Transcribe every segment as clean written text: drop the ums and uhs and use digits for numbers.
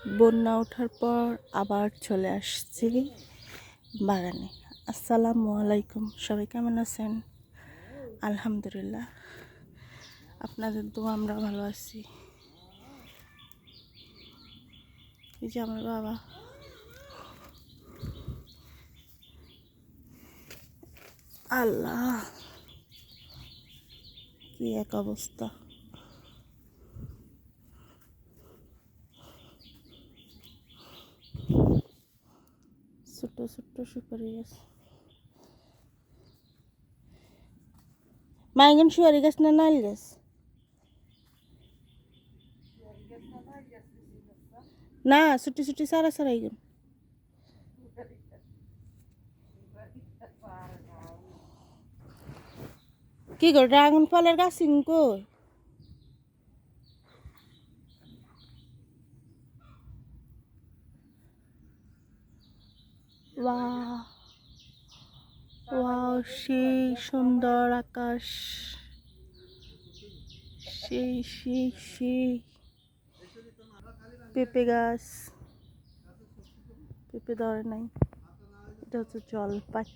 বন্যা ওঠার পর আবার চলে আসছি বাগানে। আসসালামু আলাইকুম, সবাই কেমন আছেন? আলহামদুলিল্লাহ, আপনাদের দোয়া আমরা ভালো আছি। এই যে আমার বাবা, আল্লাহ কি এক অবস্থা। ছোট্ট ছোট্ট সুপারি গাছ, মাইগন সুপারি গাছ না নাইল গাছ? না, ছুটি ছুটি সারা সারা এগুন। কি গো ড্রাগন ফলের গাছ কই? ওয়াও ওয়াও, সেই সুন্দর আকাশ, সেই সেই সেই পেঁপে গাছ, পেঁপে ধরে নাই, এটা হচ্ছে জলপাই।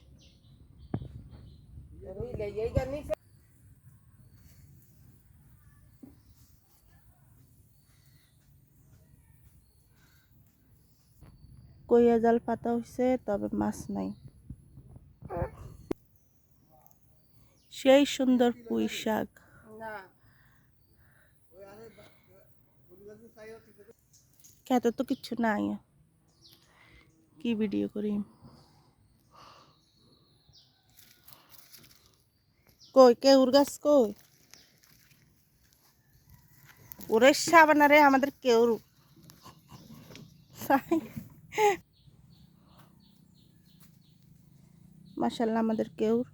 কইয়া জাল পাতা হয়েছে, তবে মাছ নাই। সেই সুন্দর পুঁই শাক। খেতে তো কিচ্ছু নাই, কি ভিডিও করি? কই কেউর গাছ কই? ওরে সাবানা রে, আমাদের কেউর মাশাআল্লাহ, আমাদের কেউর।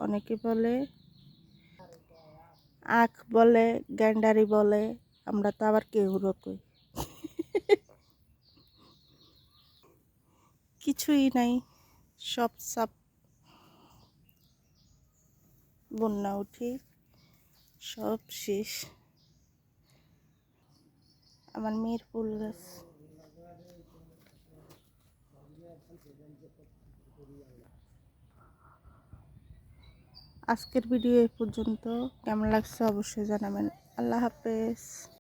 অনেকে বলে আখ বলে, গ্যান্ডারি বলে, আমরা তো আবার কেউরও কই। কিছুই নাই, সব সাপ। বন্যা উঠি সব শেষ। আমার মেয়ের ফুল গাছ। আজকের ভিডিও এই পর্যন্ত। কেমন লাগছে অবশ্যই জানাবেন। আল্লাহ হাফেজ।